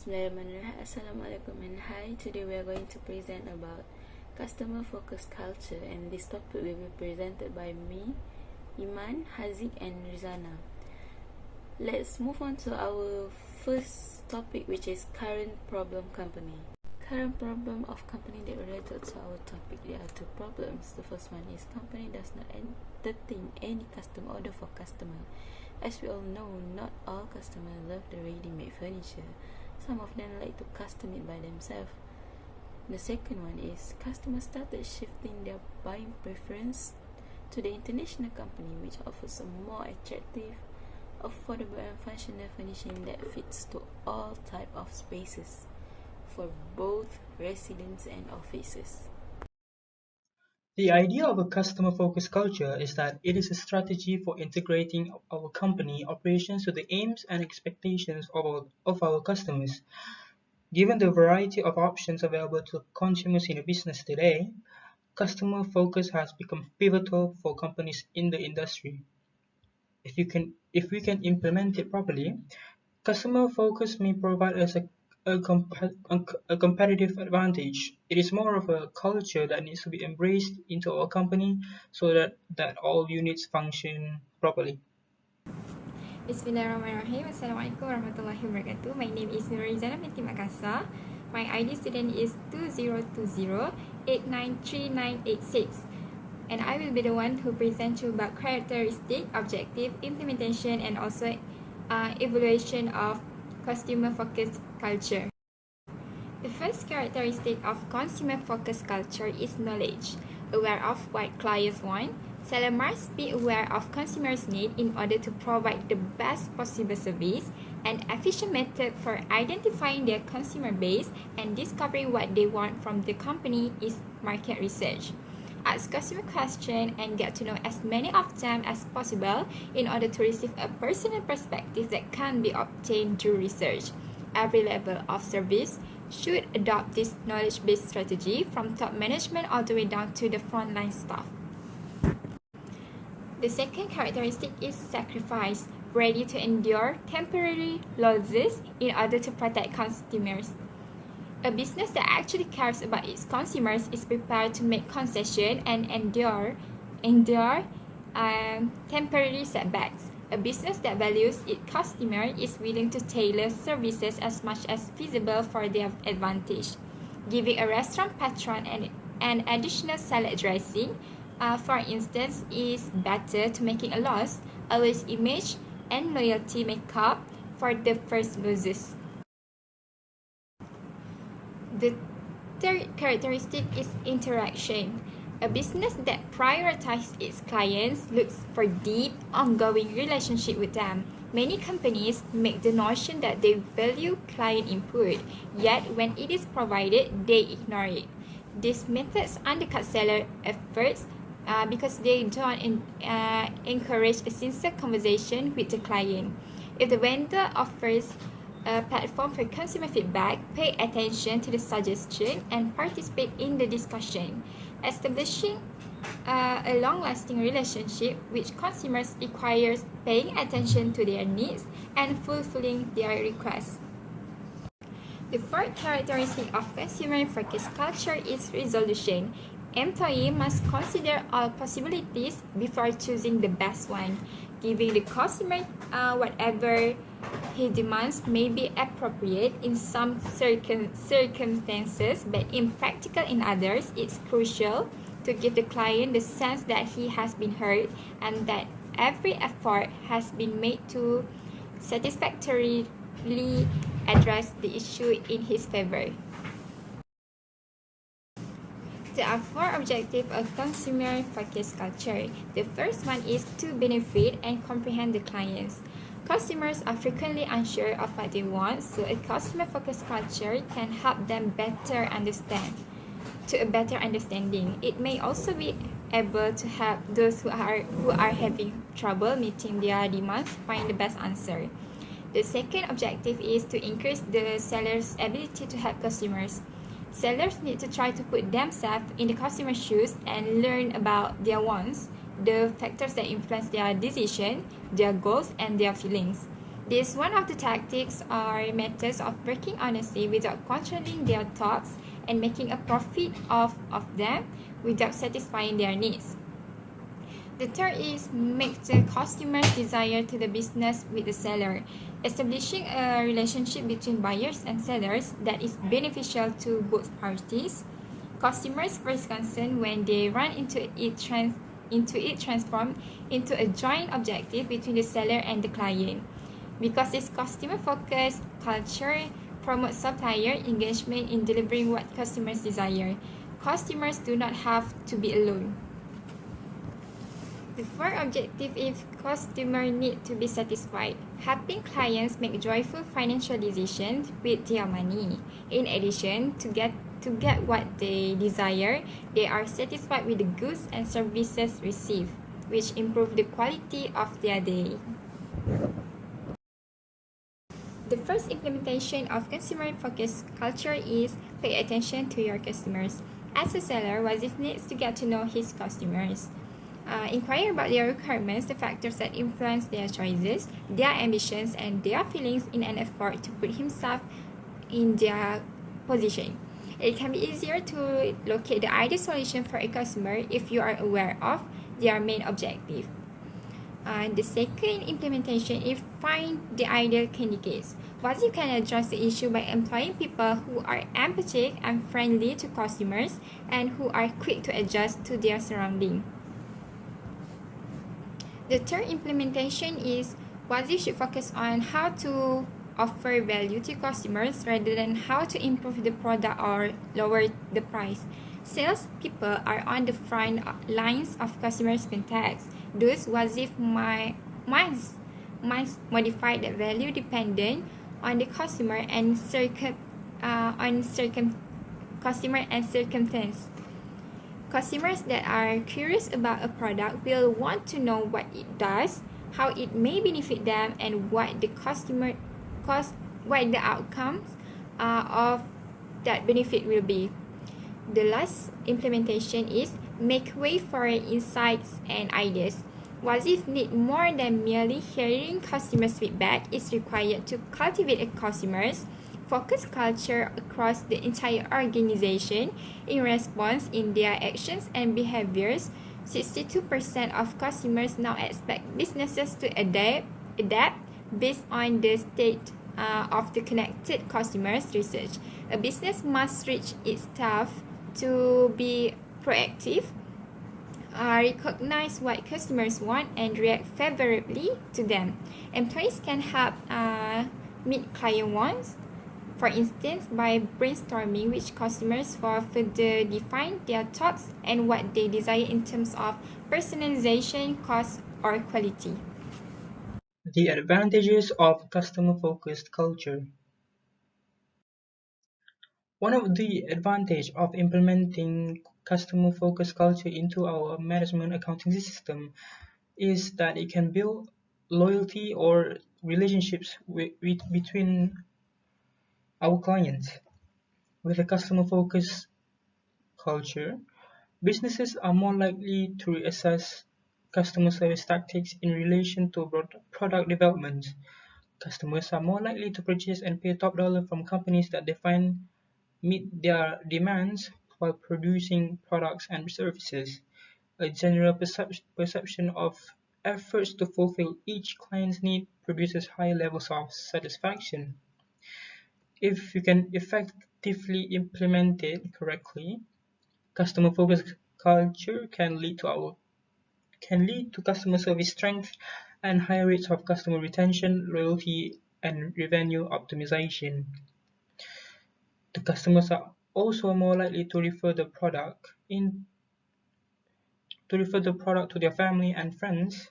Bismillahirrahmanirrahim. Assalamualaikum and hi. Today we are going to present about customer focused culture, and this topic will be presented by me, Iman, Haziq and Rizana. Let's move on to our first topic, which is current problem company. Current problem of company that related to our topic. There are two problems. The first one is company does not entertain any custom order for customer. As we all know, not all customers love the ready-made furniture. Some of them like to custom it by themselves. The second one is customers started shifting their buying preference to the international company, which offers a more attractive, affordable and functional furnishing that fits to all type of spaces for both residents and offices. The idea of a customer-focused culture is that it is a strategy for integrating our company operations to the aims and expectations of our customers. Given the variety of options available to consumers in a business today, customer focus has become pivotal for companies in the industry. If we can implement it properly, customer focus may provide us a competitive advantage. It is more of a culture that needs to be embraced into our company so that all units function properly. Bismillahirrahmanirrahim. Assalamualaikum warahmatullahi wabarakatuh. My name is Nurizana binti Makassar. My ID student is 2020893986, and I will be the one who present you about characteristic, objective, implementation, and also evaluation of consumer-focused culture. The first characteristic of consumer-focused culture is knowledge. Aware of what clients want, seller must be aware of consumers' need in order to provide the best possible service. An efficient method for identifying their consumer base and discovering what they want from the company is market research. Ask customer questions and get to know as many of them as possible in order to receive a personal perspective that can be obtained through research. Every level of service should adopt this knowledge-based strategy from top management all the way down to the frontline staff. The second characteristic is sacrifice, ready to endure temporary losses in order to protect consumers. A business that actually cares about its consumers is prepared to make concessions and endure temporary setbacks. A business that values its customer is willing to tailor services as much as feasible for their advantage. Giving a restaurant patron an additional salad dressing, for instance, is better to making a loss. Always image and loyalty make up for the first losses. The third characteristic is interaction. A business that prioritizes its clients looks for deep, ongoing relationship with them. Many companies make the notion that they value client input, yet when it is provided, they ignore it. These methods undercut seller efforts because they don't encourage a sincere conversation with the client. If the vendor offers a platform for consumer feedback, pay attention to the suggestion and participate in the discussion. Establishing a long-lasting relationship with consumers requires paying attention to their needs and fulfilling their requests. The fourth characteristic of consumer-focused culture is resolution. Employee must consider all possibilities before choosing the best one. Giving the customer whatever he demands may be appropriate in some circumstances, but impractical in others. It's crucial to give the client the sense that he has been heard and that every effort has been made to satisfactorily address the issue in his favor. There are four objectives of consumer-focused culture. The first one is to benefit and comprehend the clients. Customers are frequently unsure of what they want, so a customer-focused culture can help them better understand. To a better understanding, it may also be able to help those who are having trouble meeting their demands find the best answer. The second objective is to increase the seller's ability to help customers. Sellers need to try to put themselves in the customer's shoes and learn about their wants, the factors that influence their decision, their goals, and their feelings. This one of the tactics or methods of working honestly without controlling their thoughts and making a profit of them without satisfying their needs. The third is make the customer's desire to the business with the seller, establishing a relationship between buyers and sellers that is beneficial to both parties. Customers' first concern when they run into it transform into a joint objective between the seller and the client. Because this customer-focused culture promotes supplier engagement in delivering what customers desire. Customers do not have to be alone. The fourth objective is customer need to be satisfied, helping clients make joyful financial decisions with their money. In addition, to get what they desire, they are satisfied with the goods and services received, which improve the quality of their day. The first implementation of consumer-focused culture is pay attention to your customers. As a seller, Wazif needs to get to know his customers. Inquire about their requirements, the factors that influence their choices, their ambitions, and their feelings in an effort to put himself in their position. It can be easier to locate the ideal solution for a customer if you are aware of their main objective. The second implementation is find the ideal candidates. Wazif can address the issue by employing people who are empathetic and friendly to customers and who are quick to adjust to their surroundings. The third implementation is Wazif should focus on how to offer value to customers rather than how to improve the product or lower the price. Salespeople are on the front lines of customers' contacts. Thus, Wazif must modify the value dependent on the customer and circumstance. Customers that are curious about a product will want to know what it does, how it may benefit them, and what the outcomes of that benefit will be. The last implementation is make way for insights and ideas. Wazif need more than merely hearing customers' feedback. It's required to cultivate a customers focus culture across the entire organization in response in their actions and behaviors. 62% of customers now expect businesses to adapt based on the state of the connected customers research. A business must reach its staff to be proactive, recognize what customers want, and react favorably to them. Employees can help meet client wants, for instance, by brainstorming which customers for further define their thoughts and what they desire in terms of personalization, cost, or quality. The advantages of customer-focused culture. One of the advantages of implementing customer-focused culture into our management accounting system is that it can build loyalty or relationships between our clients. With a customer-focused culture, businesses are more likely to reassess customer service tactics in relation to product development. Customers are more likely to purchase and pay top dollar from companies that they find meet their demands while producing products and services. A general perception of efforts to fulfill each client's need produces high levels of satisfaction. If you can effectively implement it correctly, customer-focused culture can lead to customer service strength and higher rates of customer retention, loyalty, and revenue optimization. The customers are also more likely to refer the product to their family and friends.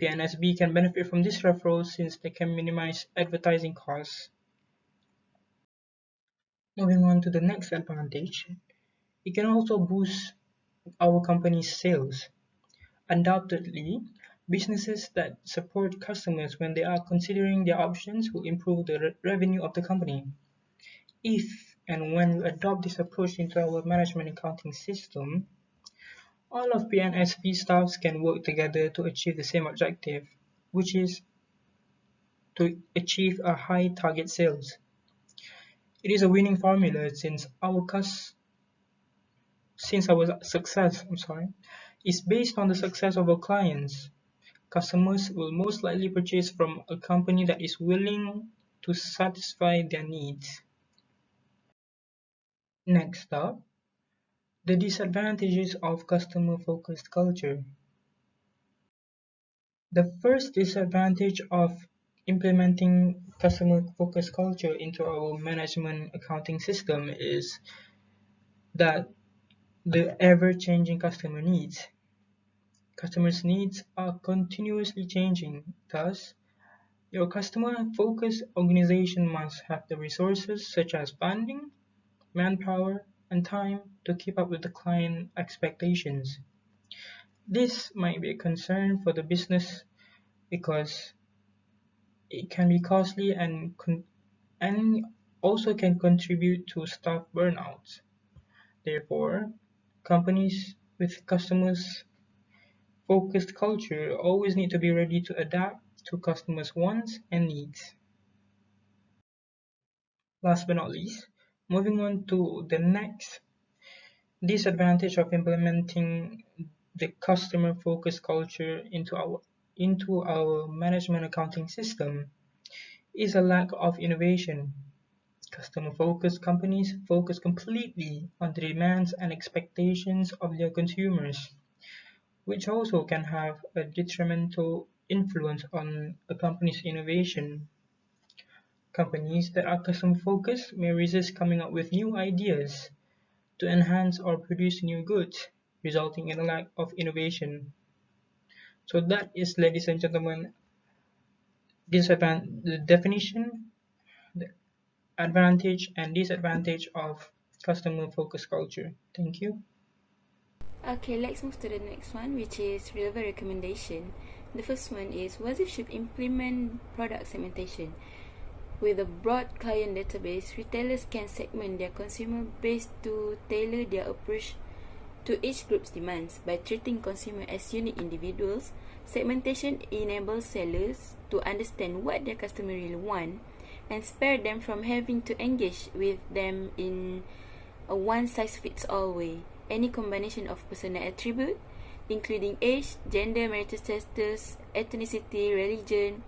PNSB can benefit from this referral since they can minimize advertising costs. Moving on to the next advantage, it can also boost our company's sales. Undoubtedly, businesses that support customers when they are considering their options will improve the revenue of the company. If and when we adopt this approach into our management accounting system, all of PNSP staffs can work together to achieve the same objective, which is to achieve a high target sales. It is a winning formula since our success, is based on the success of our clients. Customers will most likely purchase from a company that is willing to satisfy their needs. Next up, the disadvantages of customer-focused culture. The first disadvantage of implementing customer-focused culture into our management accounting system is that the ever-changing customer needs. Customers' needs are continuously changing. Thus, your customer-focused organization must have the resources such as funding, manpower, and time to keep up with the client expectations. This might be a concern for the business because it can be costly and also can contribute to staff burnouts. Therefore, companies with customers focused culture always need to be ready to adapt to customers' wants and needs. Last but not least, moving on to the next disadvantage of implementing the customer focused culture into our management accounting system is a lack of innovation. Customer focused companies focus completely on the demands and expectations of their consumers, which also can have a detrimental influence on a company's innovation. Companies that are customer focused may resist coming up with new ideas to enhance or produce new goods, resulting in a lack of innovation. So that is, ladies and gentlemen, the definition, the advantage and disadvantage of customer focused culture. Thank you. Okay, let's move to the next one, which is relevant recommendation. The first one is WASIF should implement product segmentation. With a broad client database, retailers can segment their consumer base to tailor their approach to each group's demands. By treating consumers as unique individuals, segmentation enables sellers to understand what their customers really want and spare them from having to engage with them in a one-size-fits-all way. Any combination of personal attributes, including age, gender, marital status, ethnicity, religion,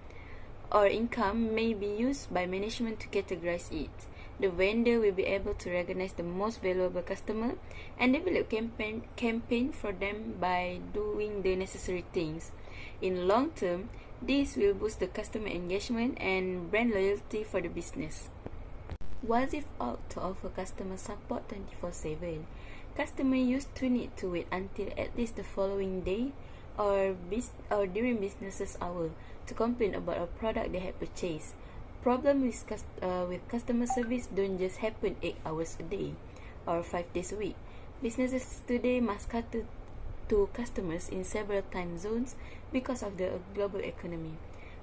or income, may be used by management to categorize it. The vendor will be able to recognize the most valuable customer and develop campaign for them by doing the necessary things. In long term, this will boost the customer engagement and brand loyalty for the business. WASIF ought to offer customer support 24/7. Customers used to need to wait until at least the following day or during business hour to complain about a product they had purchased. Problems with customer service don't just happen 8 hours a day or 5 days a week. Businesses today must cater to customers in several time zones because of the global economy.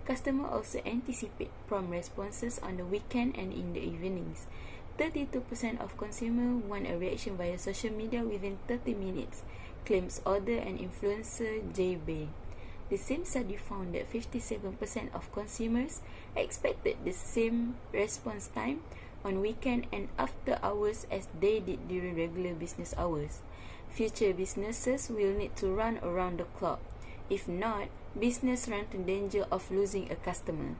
Customers also anticipate prompt responses on the weekend and in the evenings. 32% of consumers want a reaction via social media within 30 minutes, claims author and influencer Jay Bay. The same study found that 57% of consumers expected the same response time on weekend and after hours as they did during regular business hours. Future businesses will need to run around the clock. If not, business run to danger of losing a customer.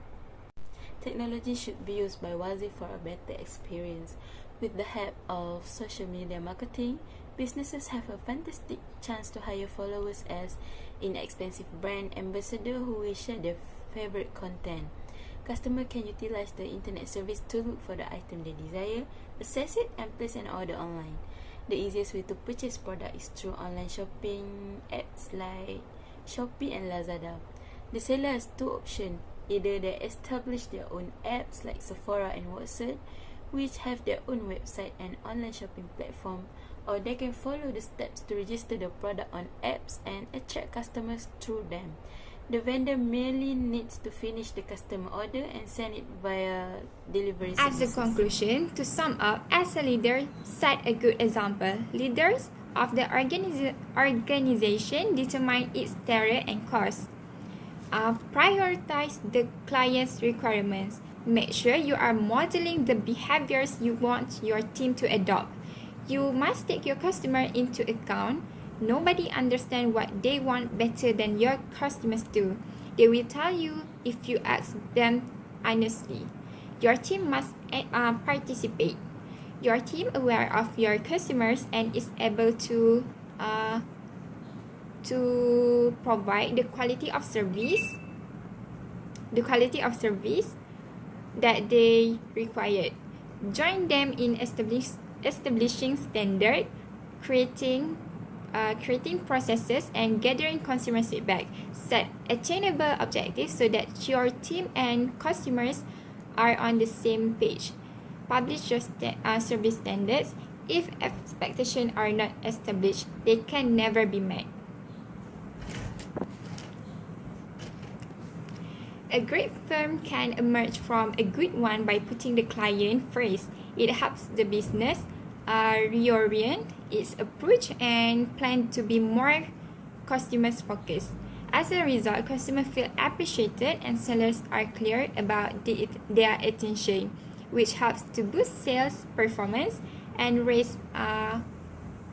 Technology should be used by WASIF for a better experience. With the help of social media marketing, businesses have a fantastic chance to hire followers as inexpensive brand ambassadors who will share their favorite content. Customers can utilize the internet service to look for the item they desire, access it, and place an order online. The easiest way to purchase product is through online shopping apps like Shopee and Lazada. The seller has two options. Either they establish their own apps like Sephora and Watson, which have their own website and online shopping platform, or they can follow the steps to register the product on apps and attract customers through them. The vendor merely needs to finish the customer order and send it via delivery services. As a conclusion, to sum up, as a leader, set a good example. Leaders of the organization determine its terrain and course. Prioritize the client's requirements. Make sure you are modeling the behaviors you want your team to adopt. You must take your customer into account. Nobody understands what they want better than your customers do. They will tell you if you ask them honestly. Your team must participate. Your team aware of your customers and is able to provide the quality of service that they required. Join them in establishing standard, creating processes, and gathering consumer feedback. Set attainable objectives so that your team and customers are on the same page. Publish your service standards. If expectations are not established, they can never be met. A great firm can emerge from a good one by putting the client first. It helps the business reorient its approach and plan to be more customers focused. As a result, customers feel appreciated and sellers are clear about their attention, which helps to boost sales performance and raise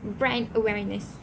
brand awareness.